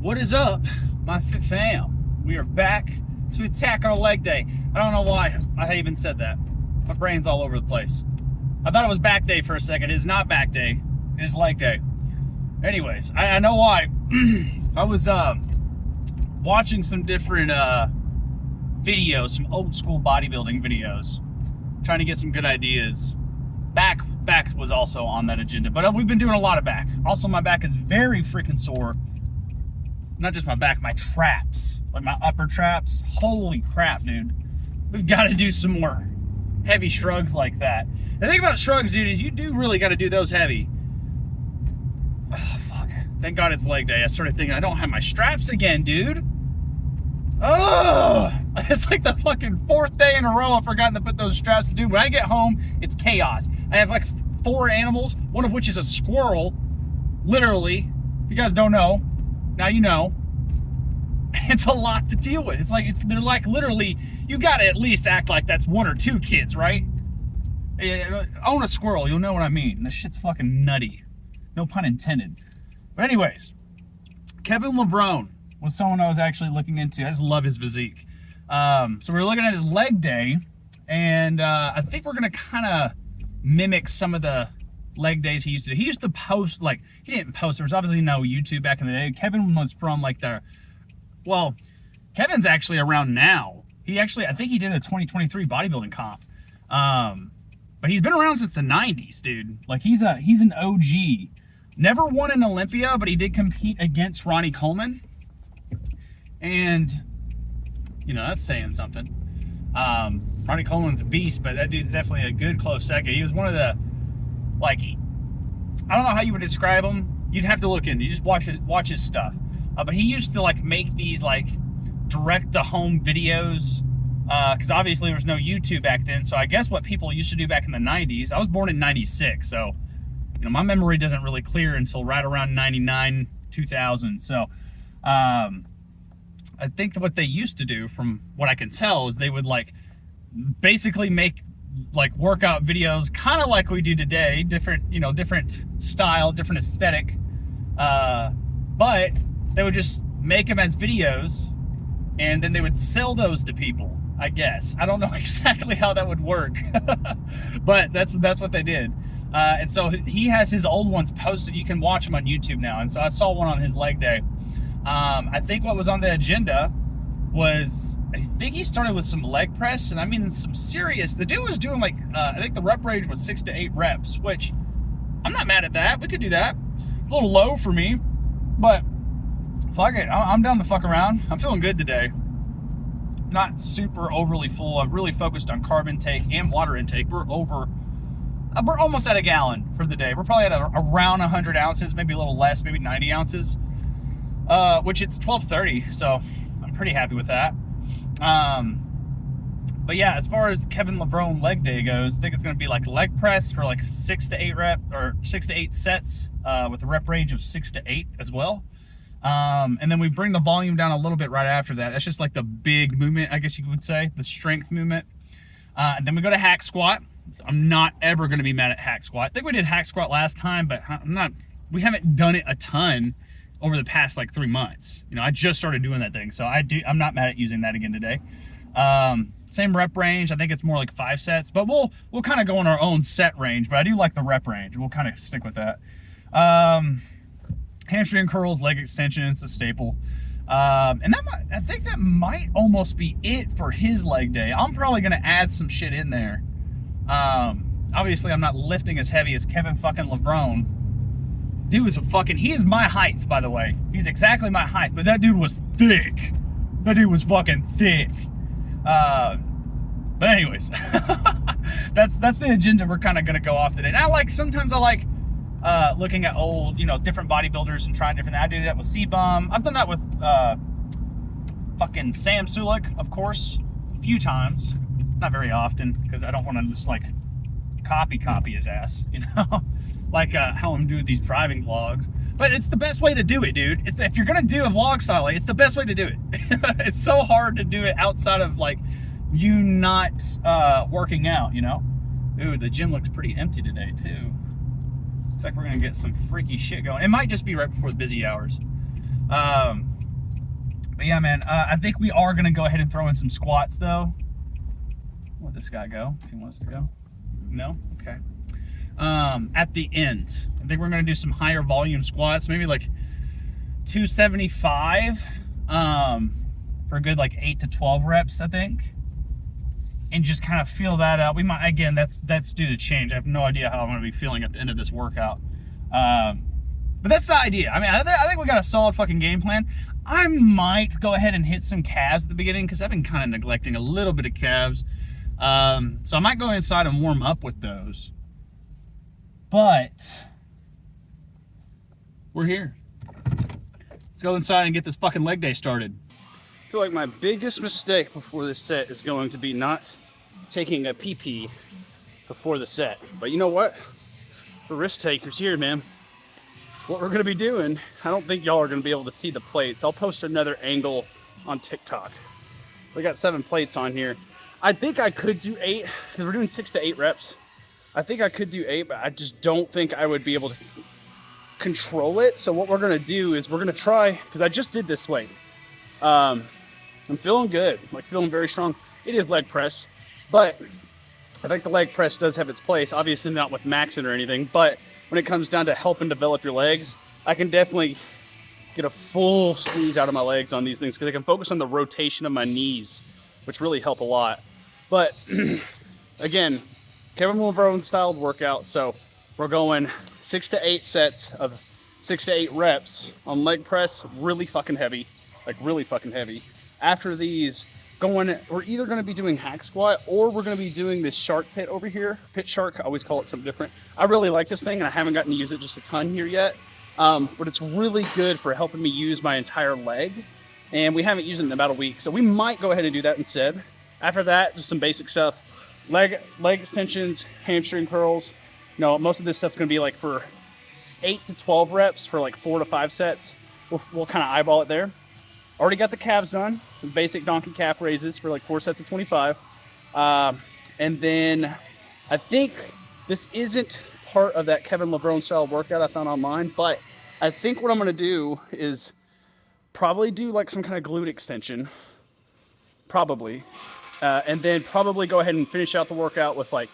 What is up, my fam? We are back to attack our leg day. I don't know why I even said that. My brain's all over the place. I thought it was back day for a second. It is not back day. It is leg day. Anyways, I know why. I was watching some different videos, some old school bodybuilding videos, trying to get some good ideas. Back was also on that agenda, but we've been doing a lot of back. Also, my back is very freaking sore. Not just my back, my traps, like my upper traps. Holy crap, dude. We've got to do some more heavy shrugs like that. The thing about shrugs, dude, is you do really got to do those heavy. Oh, fuck. Thank God it's leg day. I started thinking, I don't have my straps again, dude. Oh, it's like the fucking fourth day in a row I've forgotten to put those straps. Dude, when I get home, it's chaos. I have like 4 animals, one of which is a squirrel. Literally. If you guys don't know, now you know. It's a lot to deal with. They're like literally, you gotta at least act like that's 1 or 2 kids, right? Own a squirrel, you'll know what I mean. This shit's fucking nutty. No pun intended. But anyways, Kevin Lavrone was someone I was actually looking into. I just love his physique. So we were looking at his leg day, and I think we're gonna kind of mimic some of the leg days he used to do. He used to post, like, he didn't post, there was obviously no YouTube back in the day. Kevin was from like well, Kevin's actually around now. I think he did a 2023 bodybuilding comp. But he's been around since the 90s, dude. Like, he's an OG. Never won an Olympia, but he did compete against Ronnie Coleman. And, you know, that's saying something. Ronnie Coleman's a beast, but that dude's definitely a good close second. He was one of the, like, I don't know how you would describe him. You'd have to look into. You just watch his stuff. But he used to like make these like direct to home videos, because obviously there was no YouTube back then. So I guess what people used to do back in the 90s. I was born in 96, so you know my memory doesn't really clear until right around 99, 2000. So I think what they used to do, from what I can tell, is they would like basically make like workout videos, kind of like we do today, different style, different aesthetic, but they would just make them as videos, and then they would sell those to people, I guess. I don't know exactly how that would work, but that's what they did. And so he has his old ones posted. You can watch them on YouTube now. And so I saw one on his leg day. I think what was on the agenda was, I think he started with some leg press, and I mean some serious. The dude was doing like, I think the rep range was 6 to 8 reps, which I'm not mad at that. We could do that. A little low for me, but fuck it, I'm down to fuck around. I'm feeling good today. Not super overly full. I've really focused on carb intake and water intake. We're almost at a gallon for the day. We're probably at around 100 ounces, maybe a little less, maybe 90 ounces, which it's 12:30, so I'm pretty happy with that. But yeah, as far as Kevin Lavrone leg day goes, I think it's going to be like leg press for like 6 to 8 reps, or 6 to 8 sets, with a rep range of 6 to 8 as well. And then we bring the volume down a little bit right after that. That's just like the big movement, I guess you would say, the strength movement. And then we go to hack squat. I'm not ever going to be mad at hack squat. I think we did hack squat last time, but we haven't done it a ton over the past like 3 months. You know, I just started doing that thing, so I'm not mad at using that again today. Same rep range. I think it's more like 5 sets, but we'll kind of go on our own set range, but I do like the rep range. We'll kind of stick with that. Hamstring curls, leg extensions, a staple. And I think that might almost be it for his leg day. I'm probably going to add some shit in there. Obviously, I'm not lifting as heavy as Kevin fucking Lavrone. Dude was he is my height, by the way. He's exactly my height, but that dude was thick. That dude was fucking thick. But anyways, that's the agenda we're kind of going to go off today. And sometimes I like looking at old, different bodybuilders and trying different. I do that with C-Bum. I've done that with fucking Sam Sulek, of course, a few times. Not very often, because I don't want to just like copy his ass, like how I'm doing these driving vlogs. But it's the best way to do it, dude. If you're gonna do a vlog style, it's the best way to do it. It's so hard to do it outside of like you not working out, Ooh, the gym looks pretty empty today too. Looks like we're gonna get some freaky shit going. It might just be right before the busy hours. But yeah, man, I think we are gonna go ahead and throw in some squats though. Let this guy go if he wants to go. No? Okay. At the end, I think we're gonna do some higher volume squats, maybe like 275 for a good like 8 to 12 reps, I think. And just kind of feel that out. We might, again, that's due to change. I have no idea how I'm gonna be feeling at the end of this workout. But that's the idea. I mean, I think we got a solid fucking game plan. I might go ahead and hit some calves at the beginning because I've been kind of neglecting a little bit of calves. So I might go inside and warm up with those. But we're here. Let's go inside and get this fucking leg day started. I feel like my biggest mistake before this set is going to be not taking a PP before the set. But you know what? For risk takers here, man. What we're gonna be doing, I don't think y'all are gonna be able to see the plates. I'll post another angle on TikTok. We got 7 plates on here. I think I could do 8, because we're doing 6 to 8 reps. I think I could do 8, but I just don't think I would be able to control it. So what we're gonna do is we're gonna try, because I just did this weight. I'm feeling good, like feeling very strong. It is leg press, but I think the leg press does have its place. Obviously not with maxing or anything, but when it comes down to helping develop your legs, I can definitely get a full squeeze out of my legs on these things because I can focus on the rotation of my knees, which really help a lot. But again, Kevin Lavrone styled workout. So we're going 6 to 8 sets of 6 to 8 reps on leg press, really fucking heavy, like really fucking heavy. After these, we're either going to be doing hack squat or we're going to be doing this shark pit over here. Pit shark, I always call it something different. I really like this thing and I haven't gotten to use it just a ton here yet. But it's really good for helping me use my entire leg. And we haven't used it in about a week. So we might go ahead and do that instead. After that, just some basic stuff. Leg extensions, hamstring curls. No, most of this stuff's going to be like for 8 to 12 reps for like 4 to 5 sets. We'll kind of eyeball it there. Already got the calves done. Some basic donkey calf raises for like 4 sets of 25. And then I think this isn't part of that Kevin Lavrone style workout I found online, but I think what I'm going to do is probably do like some kind of glute extension. Probably. And then probably go ahead and finish out the workout with like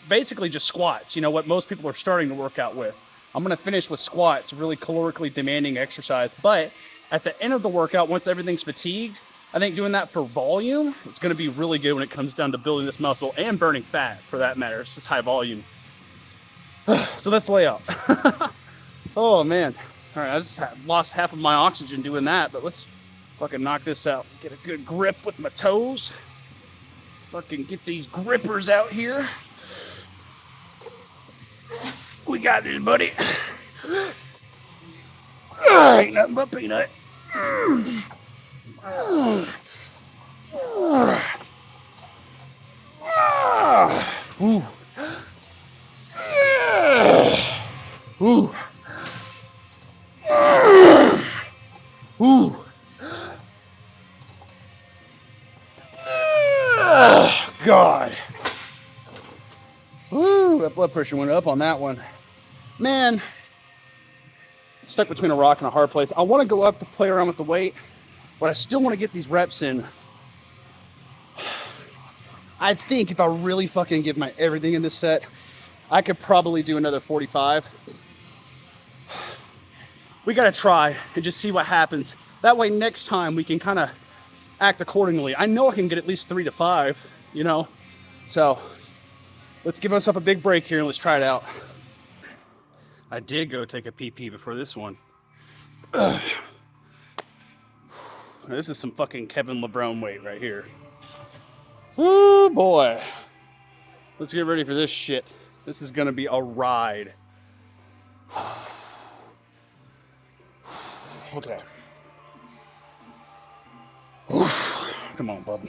basically just squats. You know, what most people are starting to work out with. I'm going to finish with squats, really calorically demanding exercise. But at the end of the workout, once everything's fatigued, I think doing that for volume, it's going to be really good when it comes down to building this muscle and burning fat for that matter. It's just high volume. So let's lay out. Oh man. All right, I just lost half of my oxygen doing that, but let's fucking knock this out. Get a good grip with my toes. Fucking get these grippers out here. We got this, buddy. Ain't nothing but peanut. Ooh. Ooh. Ooh. God. Ooh, that blood pressure went up on that one. Man, stuck between a rock and a hard place. I want to go up to play around with the weight, but I still want to get these reps in. I think if I really fucking give my everything in this set, I could probably do another 45. We got to try and just see what happens. That way next time we can kind of act accordingly. I know I can get at least 3 to 5, you know? So let's give myself a big break here and let's try it out. I did go take a PP before this one. This is some fucking Kevin Lavrone weight right here. Woo boy. Let's get ready for this shit. This is gonna be a ride. Okay. Come on, bub.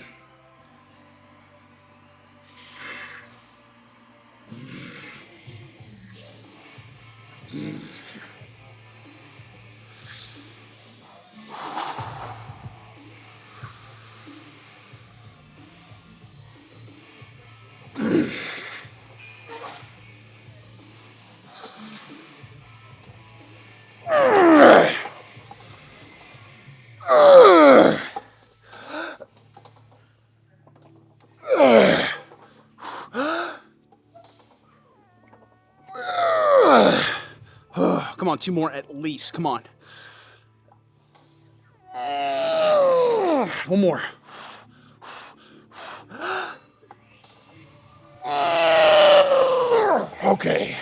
Come on, 2 more at least. Come on. 1 more. Okay.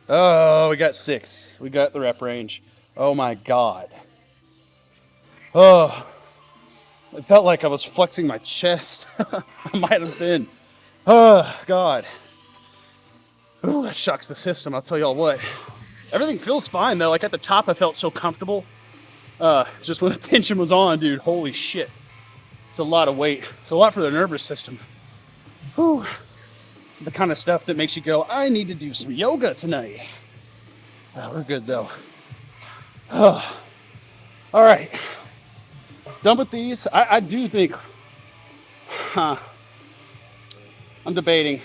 Oh, we got 6. We got the rep range. Oh my God. Oh, it felt like I was flexing my chest. I might have been. Oh, God. Ooh, that shocks the system, I'll tell y'all what. Everything feels fine, though. Like, at the top, I felt so comfortable. Just when the tension was on, dude, holy shit. It's a lot of weight. It's a lot for the nervous system. Whew. It's the kind of stuff that makes you go, I need to do some yoga tonight. We're good, though. All right. Done with these. I do think... I'm debating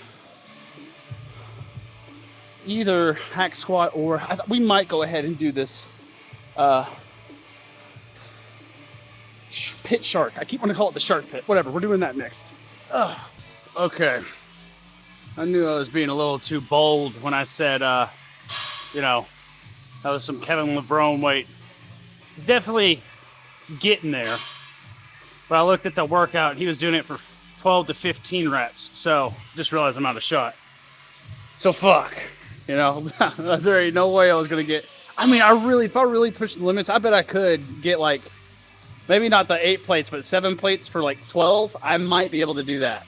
either hack squat or we might go ahead and do this pit shark. I keep wanting to call it the shark pit. Whatever, we're doing that next. Okay. I knew I was being a little too bold when I said, you know, that was some Kevin Lavrone weight. He's definitely getting there. But I looked at the workout, he was doing it for 12 to 15 reps. So just realized I'm out of shot. So fuck. You know, there ain't no way I was gonna get. I mean, if I really pushed the limits, I bet I could get like, maybe not the 8 plates, but 7 plates for like 12. I might be able to do that.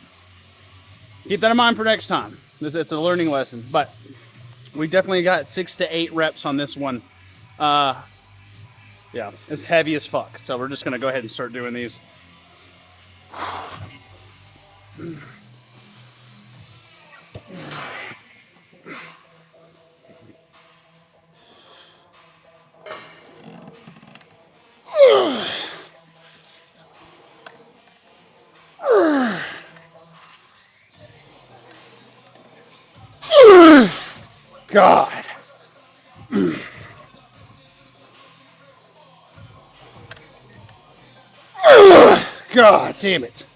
Keep that in mind for next time. It's a learning lesson, but we definitely got 6 to 8 reps on this one. Yeah, it's heavy as fuck. So we're just gonna go ahead and start doing these. God. God damn it.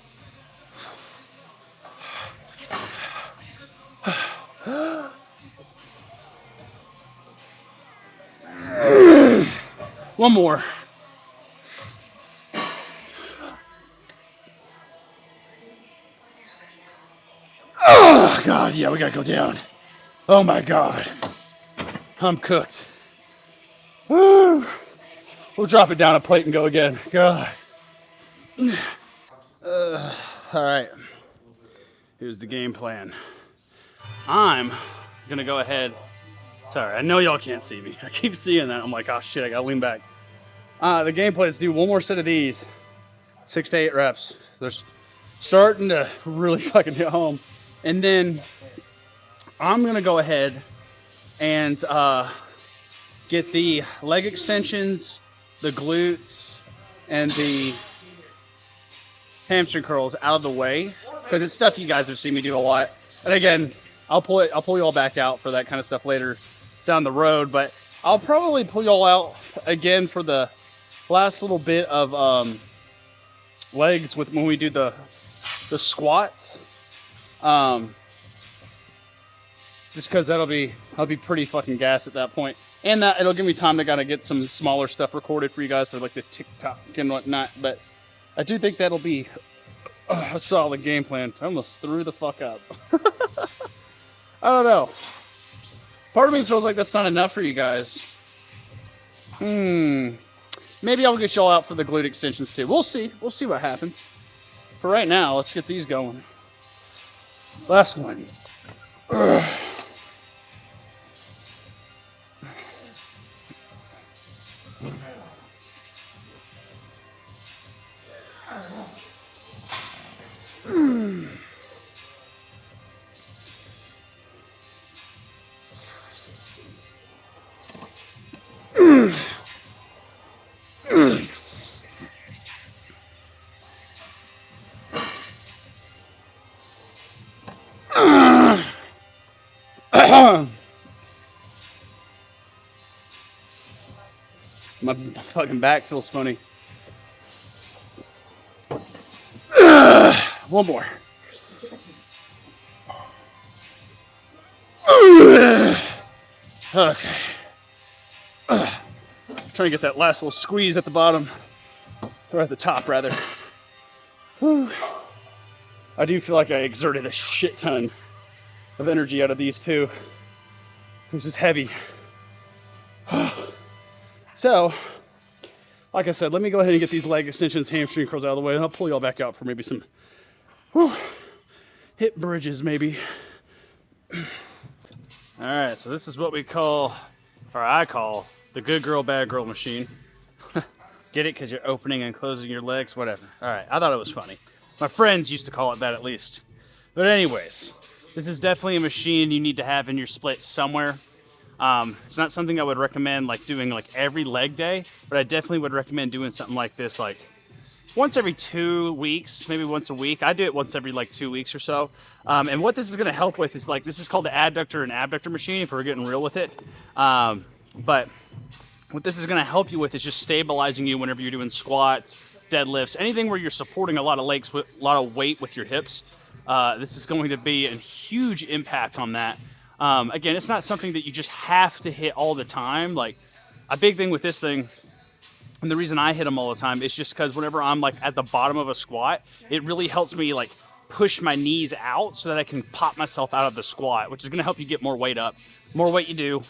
One more. Oh, God, yeah, we gotta go down. Oh, my God. I'm cooked. Woo. We'll drop it down a plate and go again. God. All right. Here's the game plan. I'm gonna go ahead. Sorry, I know y'all can't see me. I keep seeing that. I'm like, oh shit, I gotta lean back. The game plan is to do 1 more set of these. 6 to 8 reps. They're starting to really fucking hit home. And then I'm gonna go ahead and get the leg extensions, the glutes, and the hamstring curls out of the way, because it's stuff you guys have seen me do a lot. And again, I'll pull you all back out for that kind of stuff later down the road, but I'll probably pull you all out again for the last little bit of legs with when we do the squats. Just because I'll be pretty fucking gassed at that point. And that it'll give me time to kind of get some smaller stuff recorded for you guys for like the TikTok and whatnot. But I do think that'll be a solid game plan. I almost threw the fuck up. I don't know. Part of me feels like that's not enough for you guys. Maybe I'll get y'all out for the glute extensions too. We'll see. We'll see what happens. For right now, let's get these going. Last one. My fucking back feels funny. One more. Okay. Trying to get that last little squeeze at the bottom, or at the top rather. Whew. I do feel like I exerted a shit ton of energy out of these two. This is heavy. So, like I said, let me go ahead and get these leg extensions, hamstring curls out of the way, and I'll pull y'all back out for maybe some hip bridges maybe. All right, so this is what we call, or I call, the good girl, bad girl machine. Get it? Because you're opening and closing your legs, whatever. All right, I thought it was funny. My friends used to call it that at least. But anyways, this is definitely a machine you need to have in your split somewhere. It's not something I would recommend like doing like every leg day, but I definitely would recommend doing something like this like once every 2 weeks, maybe once a week. I do it once every like 2 weeks or so. And what this is going to help with is like, this is called the adductor and abductor machine if we're getting real with it. But what this is going to help you with is just stabilizing you whenever you're doing squats, deadlifts, anything where you're supporting a lot of legs with a lot of weight with your hips. This is going to be a huge impact on that. Again, it's not something that you just have to hit all the time. Like a big thing with this thing, and the reason I hit them all the time is just because whenever I'm like at the bottom of a squat, it really helps me like push my knees out so that I can pop myself out of the squat, which is going to help you get more weight up. More weight you do,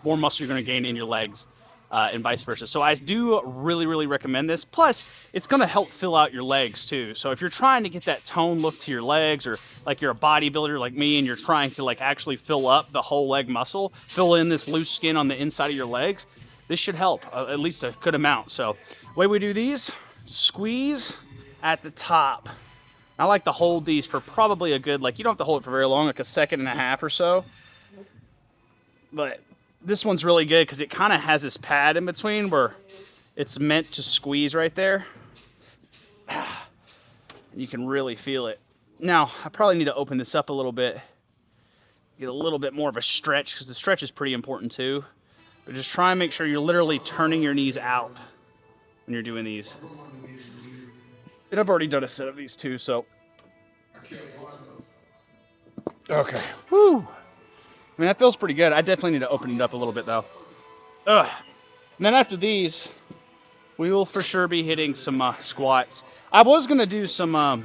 more muscle you're going to gain in your legs. And vice versa. So I do really, really recommend this. Plus, it's going to help fill out your legs too. So if you're trying to get that tone look to your legs, or like you're a bodybuilder like me and you're trying to like actually fill up the whole leg muscle, fill in this loose skin on the inside of your legs, this should help at least a good amount. So the way we do these, squeeze at the top. I like to hold these for probably a good, like you don't have to hold it for very long, like a second and a half or so. But this one's really good because it kind of has this pad in between where it's meant to squeeze right there. You can really feel it. Now, I probably need to open this up a little bit, get a little bit more of a stretch because the stretch is pretty important too. But just try and make sure you're literally turning your knees out when you're doing these. And I've already done a set of these too, so. Okay. Woo. I mean, that feels pretty good. I definitely need to open it up a little bit, though. Ugh. And then after these, we will for sure be hitting some squats. I was going to do some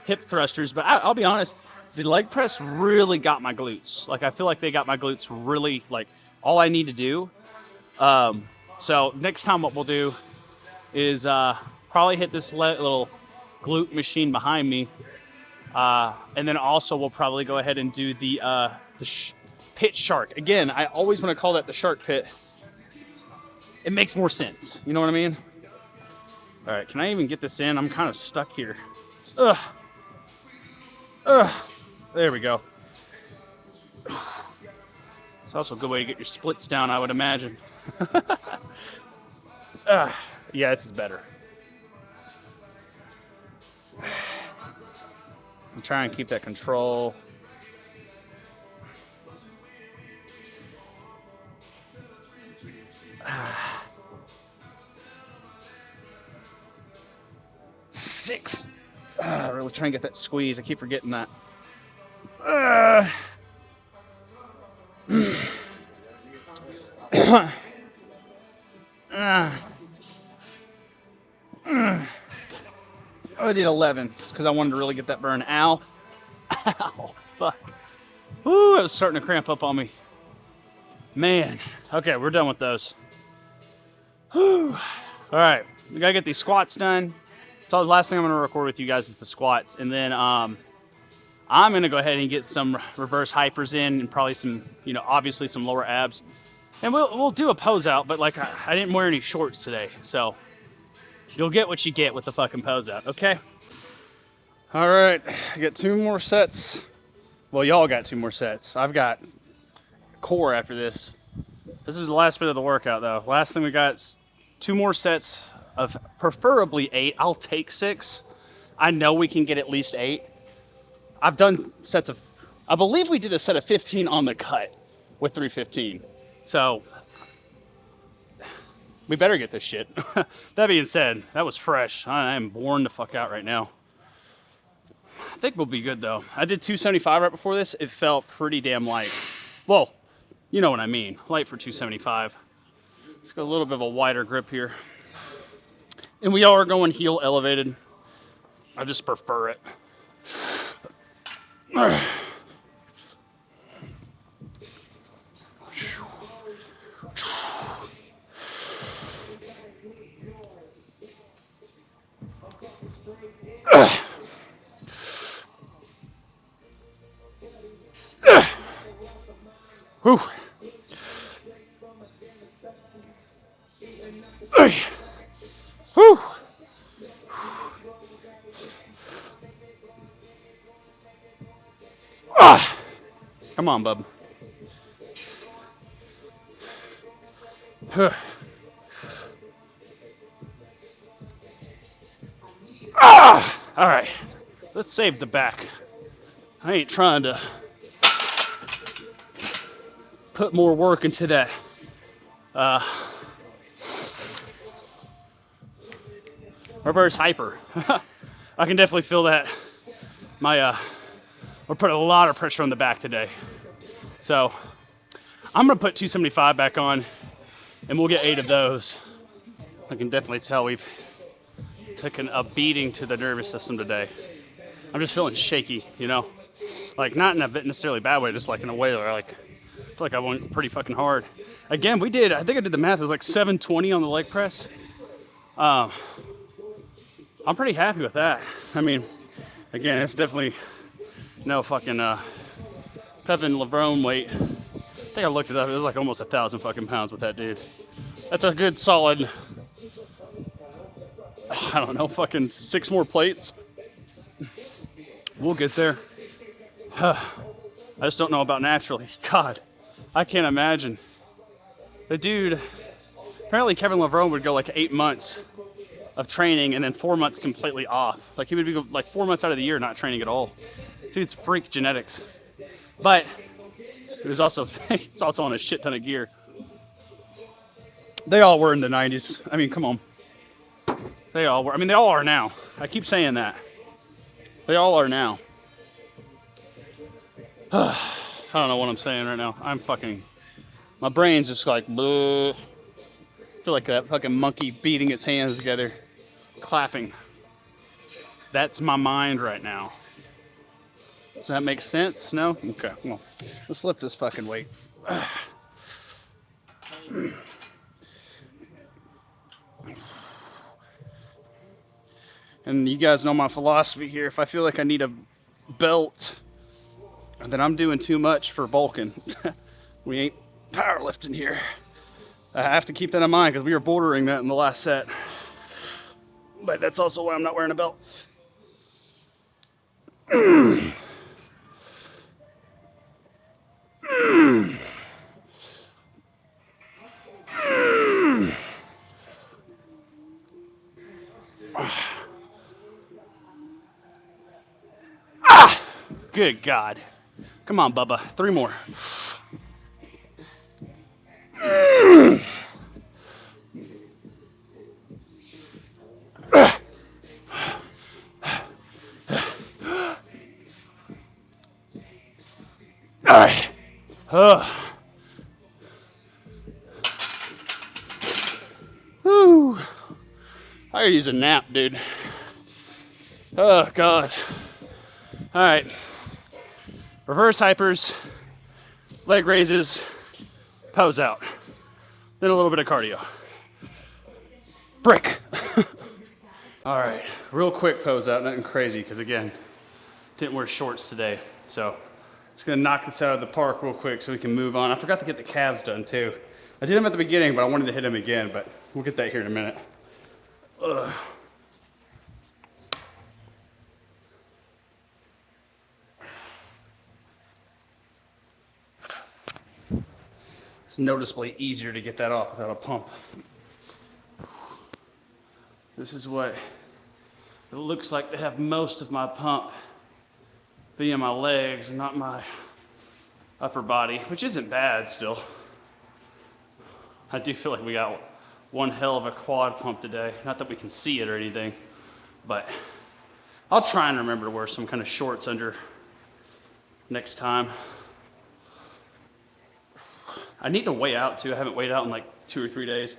hip thrusters, but I'll be honest, the leg press really got my glutes. Like, I feel like they got my glutes really, like, all I need to do. So next time what we'll do is probably hit this little glute machine behind me. And then also we'll probably go ahead and do the pit shark. Again, I always want to call that the shark pit. It makes more sense. You know what I mean? All right, can I even get this in? I'm kind of stuck here. Ugh. There we go. It's also a good way to get your splits down, I would imagine. Yeah, this is better. I'm trying to keep that control. Six. Really trying to get that squeeze. I keep forgetting that. I did 11 just because I wanted to really get that burn. Ow. Ow. Fuck. Woo, it was starting to cramp up on me. Man. Okay, we're done with those. Whew. All right. We got to get these squats done. So the last thing I'm going to record with you guys is the squats. And then I'm going to go ahead and get some reverse hypers in and probably some, obviously some lower abs. And we'll do a pose out, but like I didn't wear any shorts today. So you'll get what you get with the fucking pose out, okay? All right, I got 2 more sets. Well, y'all got 2 more sets. I've got core after this. This is the last bit of the workout, though. Last thing we got is 2 more sets of preferably 8. I'll take 6. I know we can get at least 8. I've done sets of, I believe we did a set of 15 on the cut with 315. So We better get this shit. That being said, that was fresh. I am worn the fuck out right now. I think we'll be good though. I did 275 right before this. It felt pretty damn light. Well, you know what I mean. Light for 275. Let's go a little bit of a wider grip here. And we are going heel elevated. I just prefer it. Whew. Whew. Ah. Come on, bub. Ah. All right. Let's save the back. I ain't trying to put more work into that. Reverse hyper. I can definitely feel that. We're putting a lot of pressure on the back today. So I'm gonna put 275 back on, and we'll get 8 of those. I can definitely tell we've taken a beating to the nervous system today. I'm just feeling shaky, you know? Like, not in a necessarily bad way, just like in a way where I feel like I went pretty fucking hard. Again, I think I did the math, it was like 720 on the leg press. I'm pretty happy with that. I mean, again, it's definitely no fucking Kevin Lavrone weight. I think I looked it up, it was like almost 1,000 fucking pounds with that dude. That's a good solid, I don't know, fucking 6 more plates. We'll get there. I just don't know about naturally. God, I can't imagine. The dude, apparently Kevin Lavrone would go like 8 months of training and then 4 months completely off. Like he would be like 4 months out of the year not training at all. Dude's freak genetics. But he was also he's also on a shit ton of gear. They all were in the 90s. I mean, come on. They all were. I mean, they all are now. I keep saying that. They all are now. I don't know what I'm saying right now. My brain's just like, bleh. I feel like that fucking monkey beating its hands together, clapping. That's my mind right now. Does that make sense? No? Okay, well, let's lift this fucking weight. And you guys know my philosophy here. If I feel like I need a belt, then I'm doing too much for bulking. We ain't powerlifting here. I have to keep that in mind because we were bordering that in the last set. But that's also why I'm not wearing a belt. Good God. Come on, Bubba. 3 more. All right. Whew. I could use a nap, dude. Oh, God. All right. Reverse hypers, leg raises, pose out. Then a little bit of cardio. Brick. All right, real quick pose out, nothing crazy, because again, didn't wear shorts today. So just gonna knock this out of the park real quick so we can move on. I forgot to get the calves done too. I did them at the beginning, but I wanted to hit them again, but we'll get that here in a minute. Ugh. It's noticeably easier to get that off without a pump. This is what it looks like to have most of my pump be in my legs and not my upper body, which isn't bad still. I do feel like we got one hell of a quad pump today. Not that we can see it or anything, but I'll try and remember to wear some kind of shorts under next time. I need to weigh out too. I haven't weighed out in like 2 or 3 days.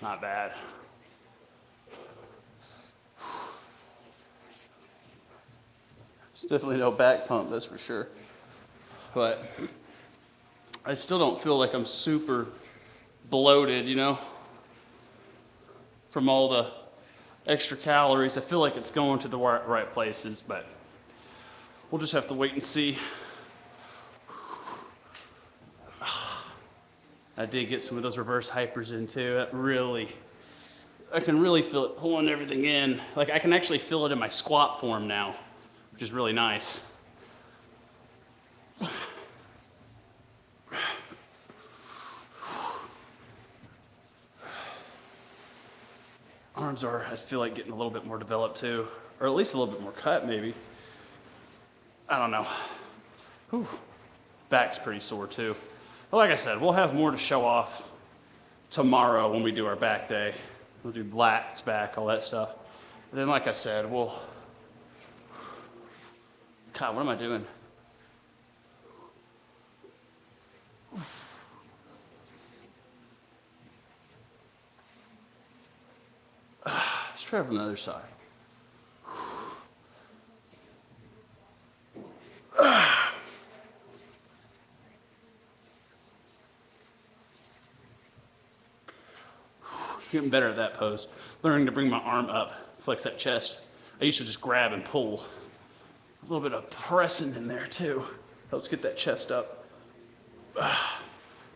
Not bad. It's definitely no back pump, that's for sure. But I still don't feel like I'm super bloated, you know, from all the extra calories. I feel like it's going to the right places, but we'll just have to wait and see. I did get some of those reverse hypers in too. I can really feel it pulling everything in. Like I can actually feel it in my squat form now, which is really nice. Arms are, I feel like, getting a little bit more developed too, or at least a little bit more cut maybe. I don't know. Whew. Back's pretty sore too. But like I said, we'll have more to show off tomorrow when we do our back day. We'll do lats back, all that stuff. And then like I said, God, what am I doing? Let's try from the other side. Getting better at that pose. Learning to bring my arm up, flex that chest. I used to just grab and pull. A little bit of pressing in there too. Helps get that chest up.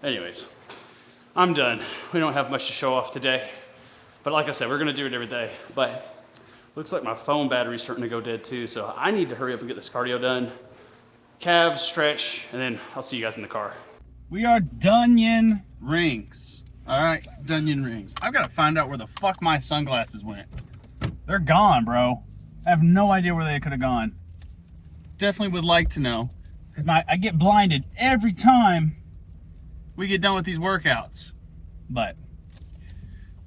Anyways, I'm done. We don't have much to show off today. But like I said, we're gonna do it every day. But looks like my phone battery's starting to go dead too, so I need to hurry up and get this cardio done. Calves, stretch, and then I'll see you guys in the car. We are Dunyan Rings. All right, Dunyan Rings. I've got to find out where the fuck my sunglasses went. They're gone, bro. I have no idea where they could have gone. Definitely would like to know, because I get blinded every time we get done with these workouts. But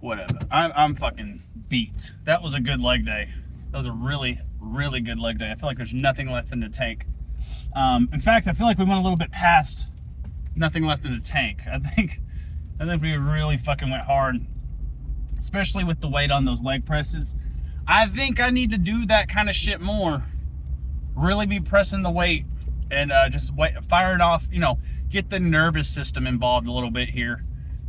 whatever. I'm fucking beat. That was a good leg day. That was a really, really good leg day. I feel like there's nothing left in the tank. In fact, I feel like we went a little bit past nothing left in the tank. I think we really fucking went hard, especially with the weight on those leg presses. I think I need to do that kind of shit more. Really be pressing the weight and just fire it off, you know, get the nervous system involved a little bit here.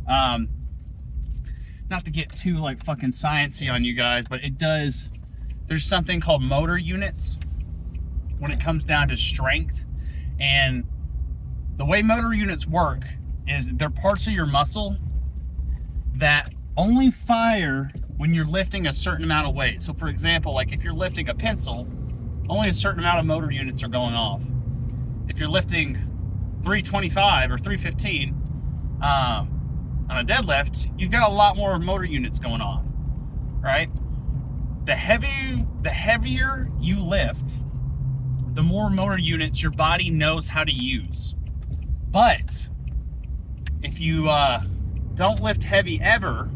Not to get too like fucking sciencey on you guys, but there's something called motor units when it comes down to strength. And the way motor units work is they're parts of your muscle that only fire when you're lifting a certain amount of weight. So for example, like if you're lifting a pencil, only a certain amount of motor units are going off. If you're lifting 325 or 315 on a deadlift, you've got a lot more motor units going off, right? The heavier you lift, the more motor units your body knows how to use. But if you don't lift heavy ever,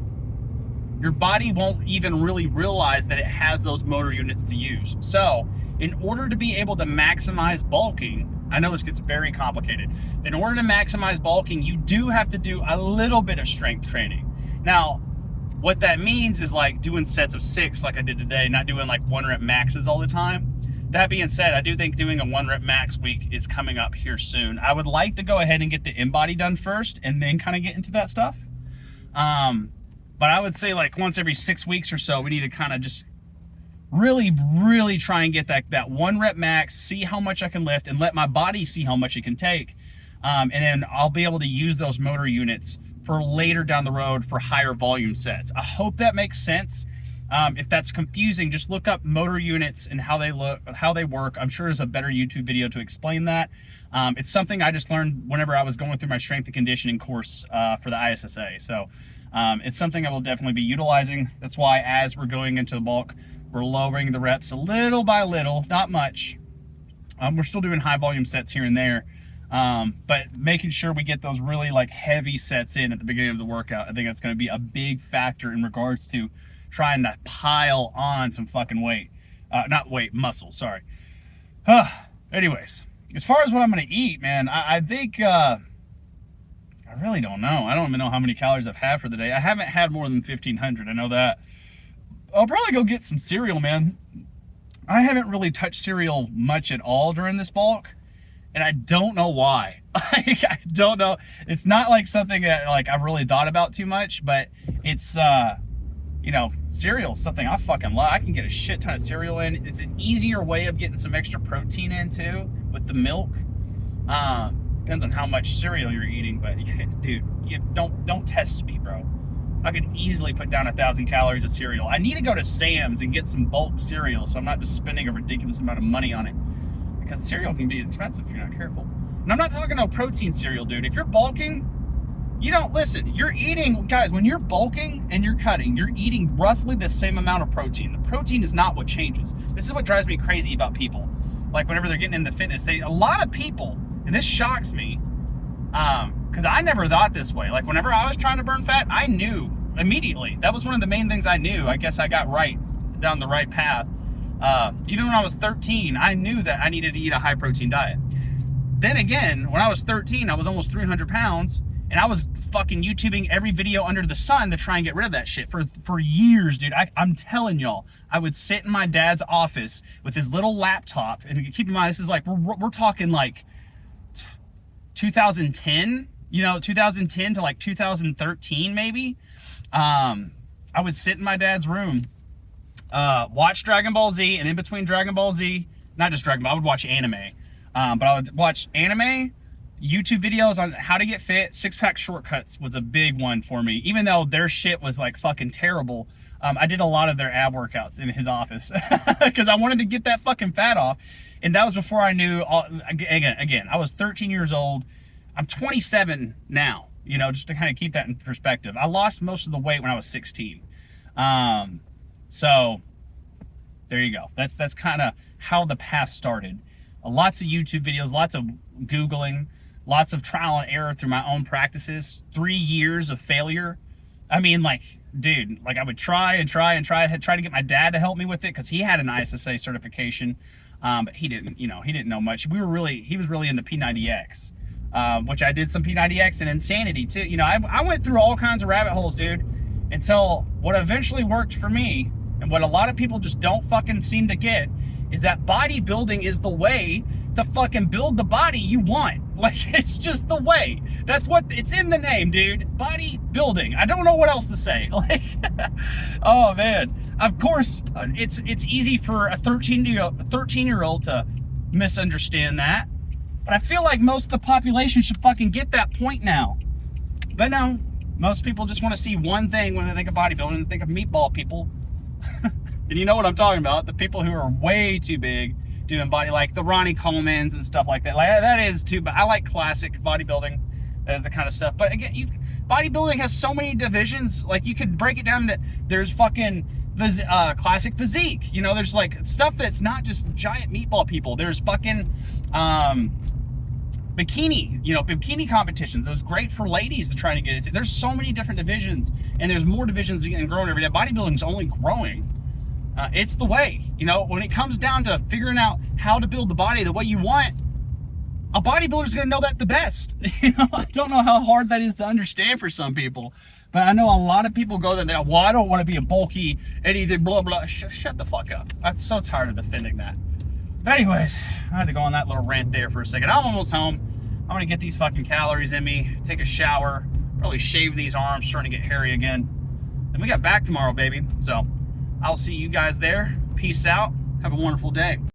your body won't even really realize that it has those motor units to use. So in order to be able to maximize bulking, I know this gets very complicated. In order to maximize bulking, you do have to do a little bit of strength training. Now, what that means is like doing sets of 6 like I did today, not doing like 1 rep maxes all the time. That being said, I do think doing a 1 rep max week is coming up here soon. I would like to go ahead and get the in-body done first and then kind of get into that stuff. But I would say like once every 6 weeks or so, we need to kind of just really, really try and get that 1 rep max, see how much I can lift and let my body see how much it can take. And then I'll be able to use those motor units for later down the road for higher volume sets. I hope that makes sense. If that's confusing, just look up motor units and how they work. I'm sure there's a better YouTube video to explain that. It's something I just learned whenever I was going through my strength and conditioning course for the ISSA. So it's something I will definitely be utilizing. That's why as we're going into the bulk, we're lowering the reps a little by little, not much, We're still doing high volume sets here and there, but making sure we get those really like heavy sets in at the beginning of the workout. I think that's going to be a big factor in regards to trying to pile on some fucking weight. Not weight, muscle, sorry. Anyways, as far as what I'm going to eat, man, I think, I really don't know. I don't even know how many calories I've had for the day. I haven't had more than 1,500, I know that. I'll probably go get some cereal, man. I haven't really touched cereal much at all during this bulk, and I don't know why. I don't know. It's not like something that like I've really thought about too much, but it's you know, cereal's something I fucking love. I can get a shit ton of cereal in. It's an easier way of getting some extra protein in too with the milk. Depends on how much cereal you're eating, but dude, you don't test me, bro. I could easily put down 1,000 calories of cereal. I need to go to Sam's and get some bulk cereal so I'm not just spending a ridiculous amount of money on it. Because cereal can be expensive if you're not careful. And I'm not talking about protein cereal, dude. If you're bulking, you don't listen. You're eating, guys, when you're bulking and you're cutting, you're eating roughly the same amount of protein. The protein is not what changes. This is what drives me crazy about people. Like whenever they're getting into fitness, a lot of people, and this shocks me, because I never thought this way. Like whenever I was trying to burn fat, I knew immediately. That was one of the main things I knew. I guess I got down the right path. Even when I was 13, I knew that I needed to eat a high protein diet. Then again, when I was 13, I was almost 300 pounds, and I was fucking YouTubing every video under the sun to try and get rid of that shit for years, dude. I'm telling y'all, I would sit in my dad's office with his little laptop, and keep in mind, this is like, we're talking like 2010, you know, 2010 to like 2013 maybe. I would sit in my dad's room, watch Dragon Ball Z, and in between Dragon Ball Z, not just Dragon Ball, I would watch anime. But I would watch anime, YouTube videos on how to get fit. Six-pack shortcuts was a big one for me. Even though their shit was like fucking terrible, I did a lot of their ab workouts in his office because I wanted to get that fucking fat off. And that was before I knew, again, I was 13 years old. I'm 27 now, you know, just to kind of keep that in perspective. I lost most of the weight when I was 16. So there you go. That's kind of how the path started. Lots of YouTube videos, lots of Googling, lots of trial and error through my own practices, 3 years of failure. I mean, like, dude, like I would try and try to get my dad to help me with it because he had an ISSA certification, but he didn't, you know, he didn't know much. He was really into P90X, which I did some P90X and Insanity too. You know, I went through all kinds of rabbit holes, dude, until what eventually worked for me, and what a lot of people just don't fucking seem to get, is that bodybuilding is the way to fucking build the body you want. Like, it's just the way. That's what, it's in the name, dude. Bodybuilding. I don't know what else to say. Like, oh man. Of course, it's easy for a 13-year-old to misunderstand that. But I feel like most of the population should fucking get that point now. But no, most people just want to see one thing when they think of bodybuilding. They think of meatball people. And you know what I'm talking about. The people who are way too big doing body, like the Ronnie Colemans and stuff like that. Like, that is too, but I like classic bodybuilding. That is the kind of stuff. But again, bodybuilding has so many divisions. Like, you could break it down to, there's fucking classic physique. You know, there's like stuff that's not just giant meatball people. There's fucking bikini, you know, bikini competitions. Those great for ladies to try to get into. There's so many different divisions, and there's more divisions getting growing every day. Bodybuilding's only growing. It's the way, you know, when it comes down to figuring out how to build the body the way you want, a bodybuilder's gonna know that the best. You know, I don't know how hard that is to understand for some people, but I know a lot of people go there and they're, well, I don't want to be a bulky anything, blah, blah. Shut the fuck up. I'm so tired of defending that. But anyways, I had to go on that little rant there for a second. I'm almost home. I'm gonna get these fucking calories in me, take a shower, probably shave these arms, starting to get hairy again. And we got back tomorrow, baby. So I'll see you guys there. Peace out. Have a wonderful day.